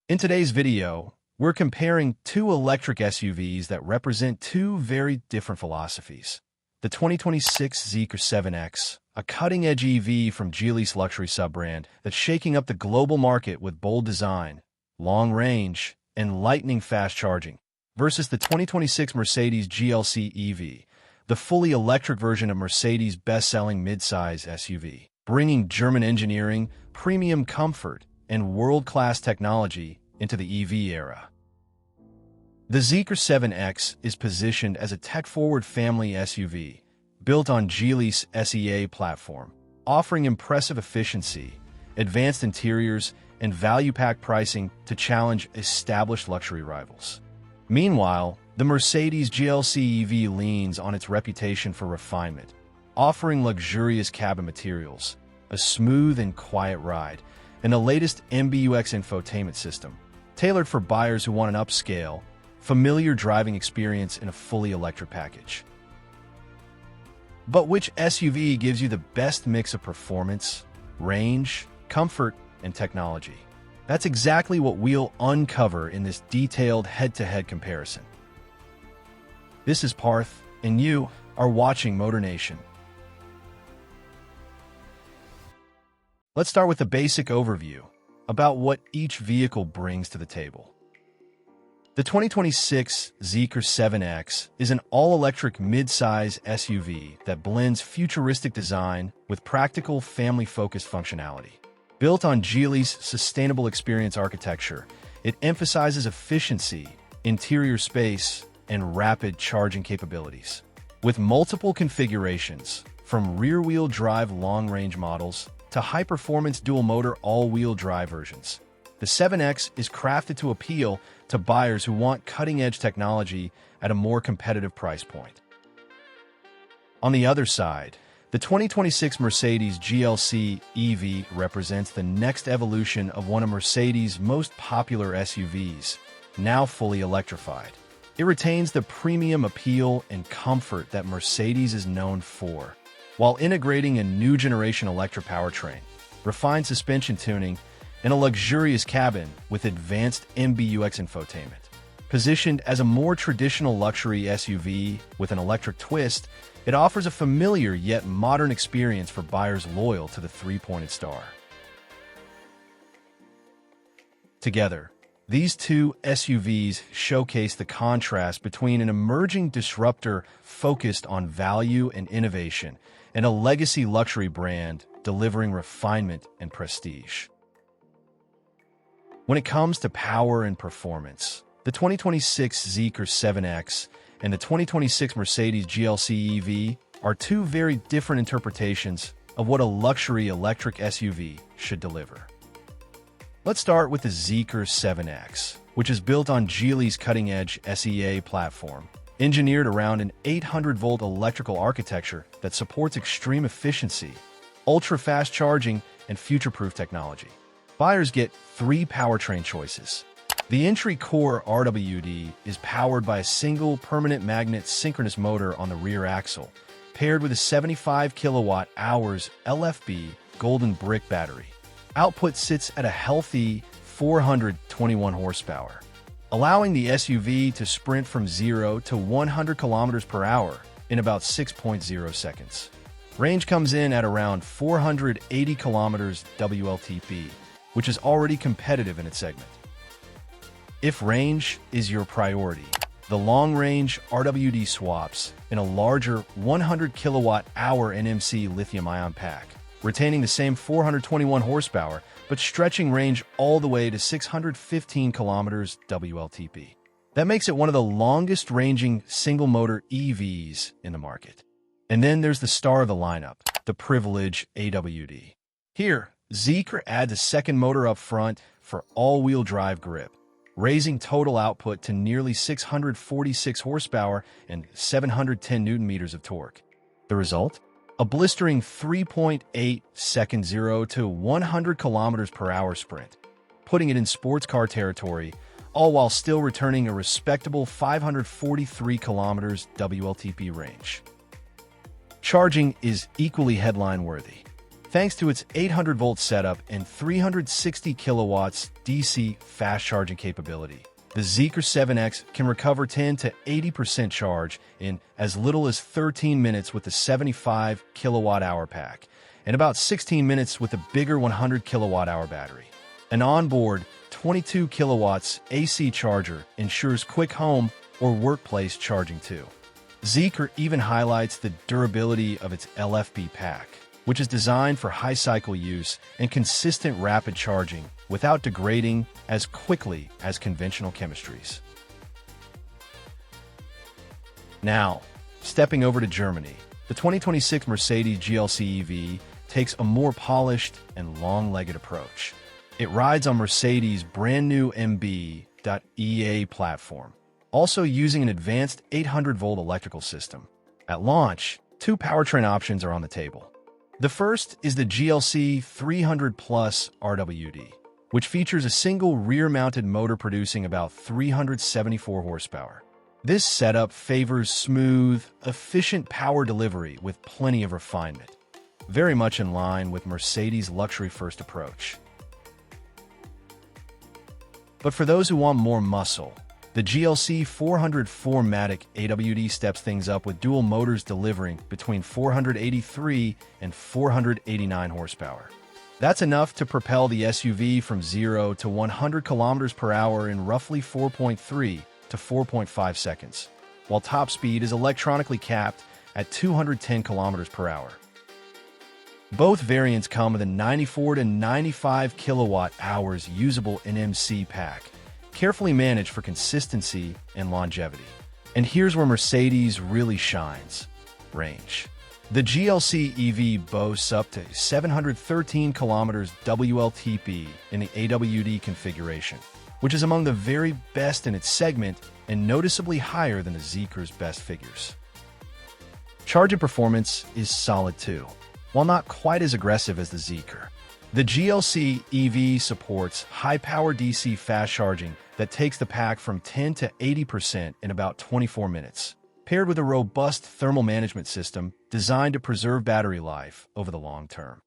In today's video, we're comparing two electric SUVs that represent two very different philosophies. The 2026 Zeekr 7X, a cutting-edge EV from Geely's luxury sub-brand that's shaking up the global market with bold design, long range, and lightning-fast charging, versus the 2026 Mercedes GLC EV, the fully electric version of Mercedes' best-selling midsize SUV, bringing German engineering, premium comfort, and world-class technology into the EV era. The Zeekr 7X is positioned as a tech-forward family SUV built on Geely's SEA platform, offering impressive efficiency, advanced interiors, and value-packed pricing to challenge established luxury rivals. Meanwhile, the Mercedes GLC EV leans on its reputation for refinement, offering luxurious cabin materials, a smooth and quiet ride, and the latest MBUX infotainment system, tailored for buyers who want an upscale, familiar driving experience in a fully electric package. But which SUV gives you the best mix of performance, range, comfort, and technology? That's exactly what we'll uncover in this detailed head-to-head comparison. This is Parth, and you are watching MotorNation. Let's start with a basic overview about what each vehicle brings to the table. The 2026 Zeekr 7X is an all-electric mid-size SUV that blends futuristic design with practical family-focused functionality. Built on Geely's sustainable experience architecture, it emphasizes efficiency, interior space, and rapid charging capabilities. With multiple configurations, from rear-wheel drive long-range models to high-performance dual-motor all-wheel drive versions, the 7X is crafted to appeal to buyers who want cutting-edge technology at a more competitive price point. On the other side, the 2026 Mercedes GLC EV represents the next evolution of one of Mercedes' most popular SUVs, now fully electrified. It retains the premium appeal and comfort that Mercedes is known for, while integrating a new generation electric powertrain, refined suspension tuning, and a luxurious cabin with advanced MBUX infotainment. Positioned as a more traditional luxury SUV with an electric twist, it offers a familiar yet modern experience for buyers loyal to the three-pointed star. Together, these two SUVs showcase the contrast between an emerging disruptor focused on value and innovation and a legacy luxury brand delivering refinement and prestige. When it comes to power and performance, the 2026 Zeekr 7X and the 2026 Mercedes GLC EV are two very different interpretations of what a luxury electric SUV should deliver. Let's start with the Zeekr 7X, which is built on Geely's cutting-edge SEA platform, engineered around an 800-volt electrical architecture that supports extreme efficiency, ultra-fast charging, and future-proof technology. Buyers get three powertrain choices. The entry core RWD is powered by a single permanent magnet synchronous motor on the rear axle, paired with a 75 kilowatt-hours LFP golden brick battery. Output sits at a healthy 421 horsepower, allowing the SUV to sprint from 0 to 100 kilometers per hour in about 6.0 seconds. Range comes in at around 480 kilometers WLTP, which is already competitive in its segment. If range is your priority, the long-range RWD swaps in a larger 100 kilowatt-hour NMC lithium-ion pack, retaining the same 421 horsepower, but stretching range all the way to 615 kilometers WLTP. That makes it one of the longest-ranging single-motor EVs in the market. And then there's the star of the lineup, the Privilege AWD. Here, Zeekr adds a second motor up front for all-wheel drive grip, raising total output to nearly 646 horsepower and 710 newton-meters of torque. The result? A blistering 3.8-second 0 to 100 kilometers per hour sprint, putting it in sports car territory, all while still returning a respectable 543 kilometers WLTP range. Charging is equally headline-worthy. thanks to its 800-volt setup and 360 kilowatts DC fast charging capability. The Zeekr 7X can recover 10 to 80% charge in as little as 13 minutes with the 75 kilowatt-hour pack, and about 16 minutes with the bigger 100 kilowatt-hour battery. An onboard 22 kilowatts AC charger ensures quick home or workplace charging too. Zeekr even highlights the durability of its LFP pack, which is designed for high cycle use and consistent rapid charging without degrading as quickly as conventional chemistries. Now, stepping over to Germany, the 2026 Mercedes GLC EV takes a more polished and long-legged approach. It rides on Mercedes' brand new MB.EA platform, also using an advanced 800-volt electrical system. At launch, two powertrain options are on the table. The first is the GLC 300 Plus RWD, which features a single rear-mounted motor producing about 374 horsepower. This setup favors smooth, efficient power delivery with plenty of refinement, very much in line with Mercedes' luxury-first approach. But for those who want more muscle, the GLC 400 4MATIC AWD steps things up with dual motors delivering between 483 and 489 horsepower. That's enough to propel the SUV from 0 to 100 kilometers per hour in roughly 4.3 to 4.5 seconds, while top speed is electronically capped at 210 kilometers per hour. Both variants come with a 94 to 95 kilowatt hours usable NMC pack, carefully managed for consistency and longevity. And here's where Mercedes really shines: range. The GLC EV boasts up to 713 kilometers WLTP in the AWD configuration, which is among the very best in its segment and noticeably higher than the Zeekr's best figures. Charging performance is solid too, while not quite as aggressive as the Zeekr. The GLC EV supports high-power DC fast charging that takes the pack from 10 to 80% in about 24 minutes, paired with a robust thermal management system designed to preserve battery life over the long term.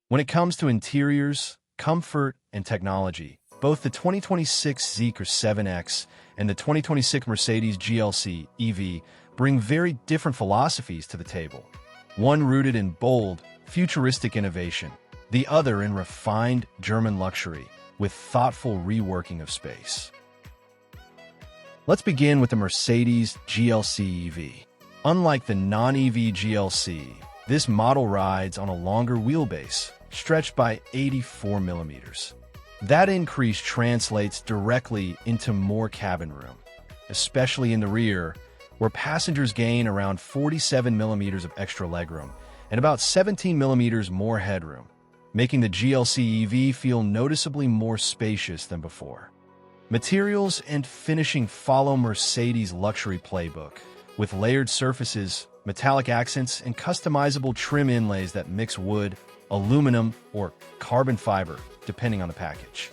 When it comes to interiors, comfort, and technology, both the 2026 Zeekr 7X and the 2026 Mercedes GLC EV bring very different philosophies to the table. One rooted in bold, futuristic innovation, the other in refined German luxury with thoughtful reworking of space. Let's begin with the Mercedes GLC EV. Unlike the non-EV GLC, this model rides on a longer wheelbase, stretched by 84 millimeters. That increase translates directly into more cabin room, especially in the rear, where passengers gain around 47 millimeters of extra legroom and about 17 millimeters more headroom, making the GLC EV feel noticeably more spacious than before. Materials and finishing follow Mercedes' luxury playbook, with layered surfaces, metallic accents, and customizable trim inlays that mix wood, aluminum, or carbon fiber, depending on the package.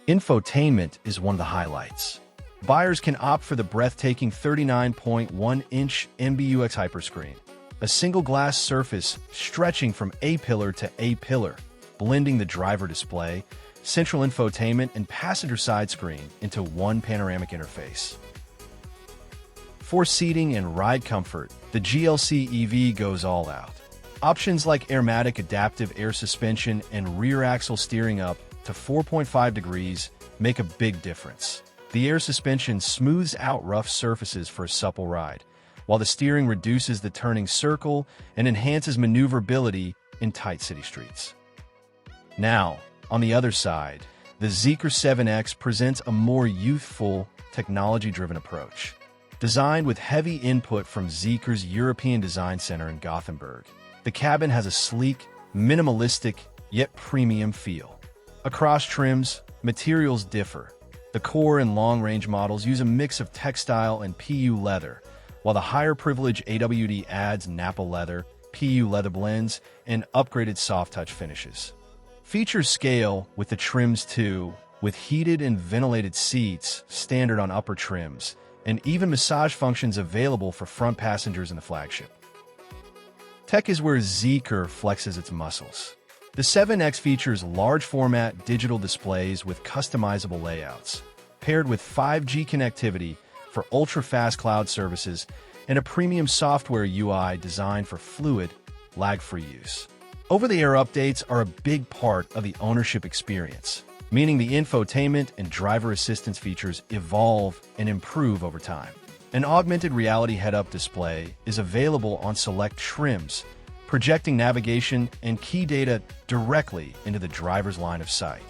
Infotainment is one of the highlights. Buyers can opt for the breathtaking 39.1-inch MBUX hyperscreen, a single glass surface stretching from A-pillar to A-pillar, blending the driver display, central infotainment, and passenger side screen into one panoramic interface. For seating and ride comfort, the GLC EV goes all out. Options like Airmatic adaptive air suspension and rear axle steering up to 4.5 degrees make a big difference. The air suspension smooths out rough surfaces for a supple ride, while the steering reduces the turning circle and enhances maneuverability in tight city streets. Now, on the other side, the Zeekr 7X presents a more youthful, technology-driven approach. Designed with heavy input from Zeekr's European Design Center in Gothenburg, the cabin has a sleek, minimalistic, yet premium feel. Across trims, materials differ. The core and long-range models use a mix of textile and PU leather, while the higher privilege AWD adds Nappa leather, PU leather blends, and upgraded soft-touch finishes. Features scale with the trims too, with heated and ventilated seats standard on upper trims, and even massage functions available for front passengers in the flagship. Tech is where Zeekr flexes its muscles. The 7X features large-format digital displays with customizable layouts, paired with 5G connectivity for ultra-fast cloud services and a premium software UI designed for fluid, lag-free use. Over-the-air updates are a big part of the ownership experience, meaning the infotainment and driver assistance features evolve and improve over time. An augmented reality head-up display is available on select trims, projecting navigation and key data directly into the driver's line of sight.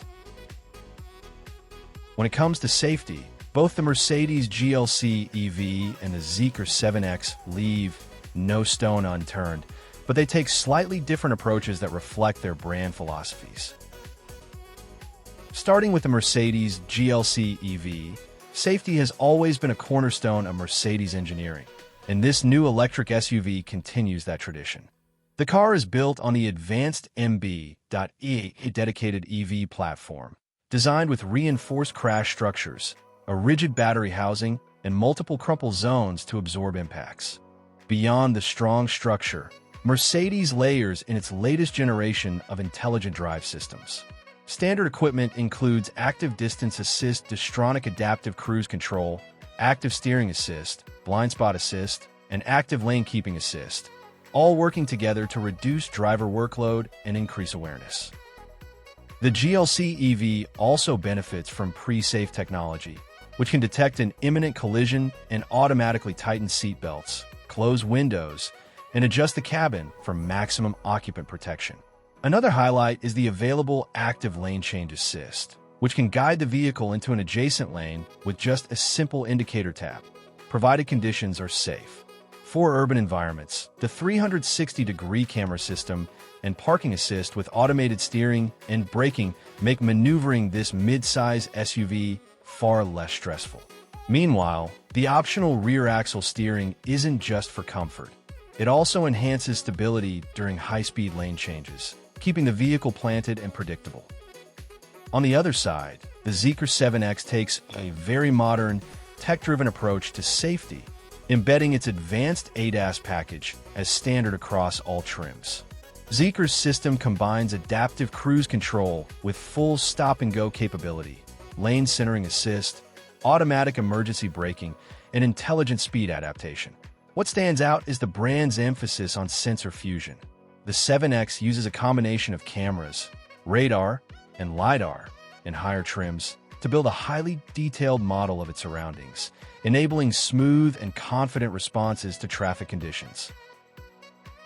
When it comes to safety, both the Mercedes GLC EV and the Zeekr 7X leave no stone unturned, but they take slightly different approaches that reflect their brand philosophies. Starting with the Mercedes GLC EV, safety has always been a cornerstone of Mercedes engineering, and this new electric SUV continues that tradition. The car is built on the advanced MB.E, a dedicated EV platform, designed with reinforced crash structures, a rigid battery housing, and multiple crumple zones to absorb impacts. Beyond the strong structure, Mercedes layers in its latest generation of intelligent drive systems. Standard equipment includes active distance assist, Distronic adaptive cruise control, active steering assist, blind spot assist, and active lane keeping assist, all working together to reduce driver workload and increase awareness. The GLC EV also benefits from pre-safe technology, which can detect an imminent collision and automatically tighten seatbelts, close windows, and adjust the cabin for maximum occupant protection. Another highlight is the available active lane change assist, which can guide the vehicle into an adjacent lane with just a simple indicator tap, provided conditions are safe. For urban environments, the 360-degree camera system and parking assist with automated steering and braking make maneuvering this mid-size SUV far less stressful. Meanwhile, the optional rear axle steering isn't just for comfort. It also enhances stability during high-speed lane changes, keeping the vehicle planted and predictable. On the other side, the Zeekr 7X takes a very modern, tech-driven approach to safety, embedding its advanced ADAS package as standard across all trims. Zeekr's system combines adaptive cruise control with full stop-and-go capability, lane centering assist, automatic emergency braking, and intelligent speed adaptation. What stands out is the brand's emphasis on sensor fusion. The 7X uses a combination of cameras, radar, and LiDAR in higher trims to build a highly detailed model of its surroundings, enabling smooth and confident responses to traffic conditions.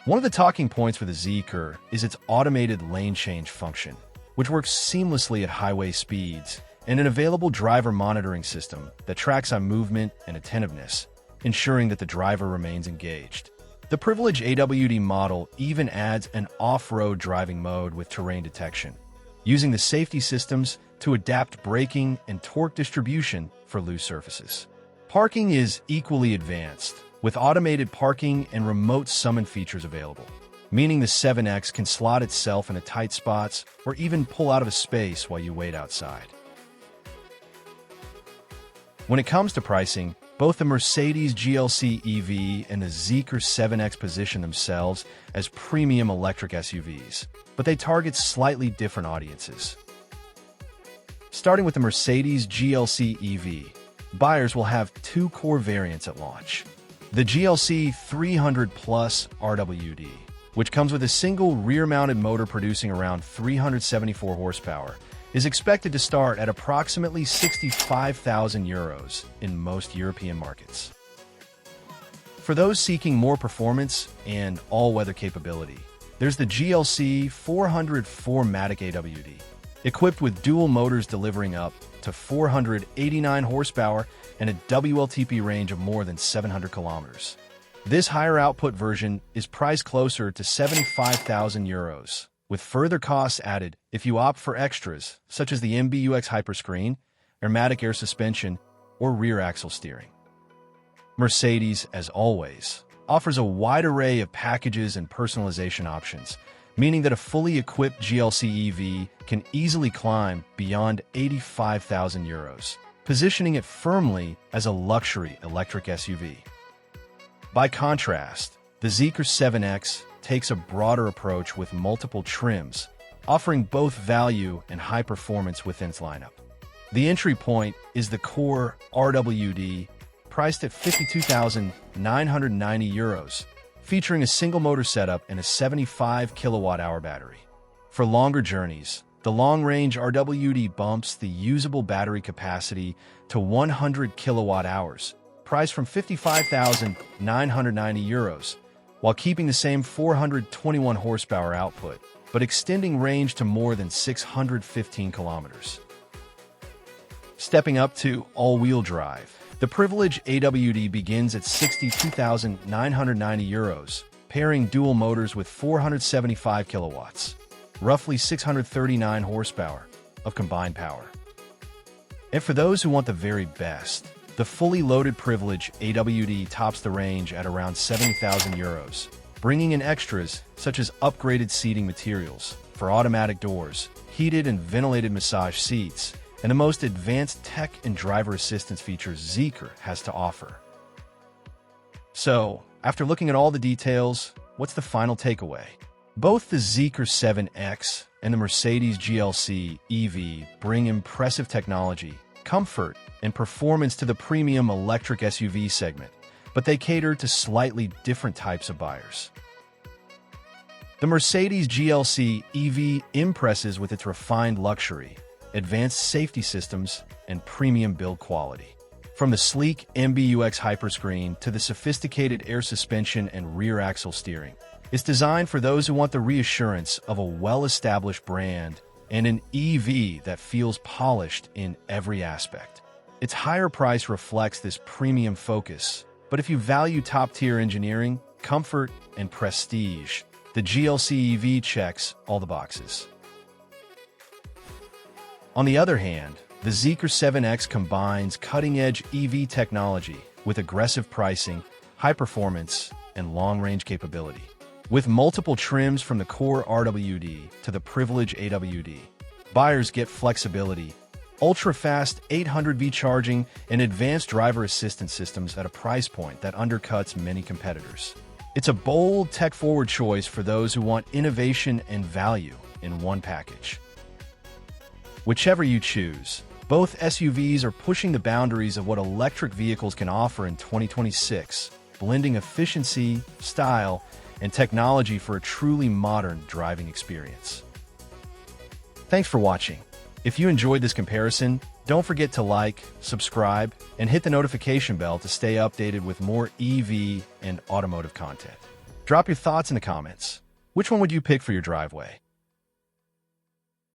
One of the talking points for the Zeekr is its automated lane change function, which works seamlessly at highway speeds, and an available driver monitoring system that tracks eye movement and attentiveness, ensuring that the driver remains engaged. The Privilege AWD model even adds an off-road driving mode with terrain detection, using the safety systems to adapt braking and torque distribution for loose surfaces. Parking is equally advanced, with automated parking and remote summon features available, meaning the 7X can slot itself into tight spots or even pull out of a space while you wait outside. When it comes to pricing, both the Mercedes GLC EV and the Zeekr 7X position themselves as premium electric SUVs, but they target slightly different audiences. Starting with the Mercedes GLC EV, buyers will have two core variants at launch. The GLC 300 Plus RWD, which comes with a single rear-mounted motor producing around 374 horsepower, is expected to start at approximately €65,000 in most European markets. For those seeking more performance and all-weather capability, there's the GLC 400 4MATIC AWD, equipped with dual motors delivering up to 489 horsepower and a WLTP range of more than 700 kilometers. This higher output version is priced closer to €75,000, with further costs added if you opt for extras such as the MBUX Hyperscreen, Airmatic air suspension, or rear axle steering. Mercedes, as always, offers a wide array of packages and personalization options, meaning that a fully equipped GLC EV can easily climb beyond €85,000, positioning it firmly as a luxury electric SUV. By contrast, the Zeekr 7X takes a broader approach with multiple trims, offering both value and high performance within its lineup. The entry point is the Core RWD, priced at €52,990, featuring a single motor setup and a 75 kilowatt-hour battery. For longer journeys, the long-range RWD bumps the usable battery capacity to 100 kilowatt-hours, priced from €55,990, while keeping the same 421 horsepower output, but extending range to more than 615 kilometers. Stepping up to all-wheel drive, the Privilege AWD begins at €62,990, pairing dual motors with 475 kilowatts, roughly 639 horsepower of combined power. And for those who want the very best, the fully loaded Privilege AWD tops the range at around €70,000, bringing in extras such as upgraded seating materials for automatic doors, heated and ventilated massage seats, and the most advanced tech and driver assistance features Zeekr has to offer. So, after looking at all the details, what's the final takeaway? Both the Zeekr 7X and the Mercedes GLC EV bring impressive technology, comfort, and performance to the premium electric SUV segment, but they cater to slightly different types of buyers. The Mercedes GLC EV impresses with its refined luxury, advanced safety systems, and premium build quality. From the sleek MBUX hyperscreen to the sophisticated air suspension and rear axle steering, it's designed for those who want the reassurance of a well-established brand and an EV that feels polished in every aspect. Its higher price reflects this premium focus, but if you value top-tier engineering, comfort, and prestige, the GLC EV checks all the boxes. On the other hand, the Zeekr 7X combines cutting-edge EV technology with aggressive pricing, high performance, and long-range capability. With multiple trims from the Core RWD to the Privilege AWD, buyers get flexibility, ultra-fast 800V charging, and advanced driver assistance systems at a price point that undercuts many competitors. It's a bold, tech-forward choice for those who want innovation and value in one package. Whichever you choose, both SUVs are pushing the boundaries of what electric vehicles can offer in 2026, blending efficiency, style, and technology for a truly modern driving experience. Thanks for watching. If you enjoyed this comparison, don't forget to like, subscribe, and hit the notification bell to stay updated with more EV and automotive content. Drop your thoughts in the comments. Which one would you pick for your driveway?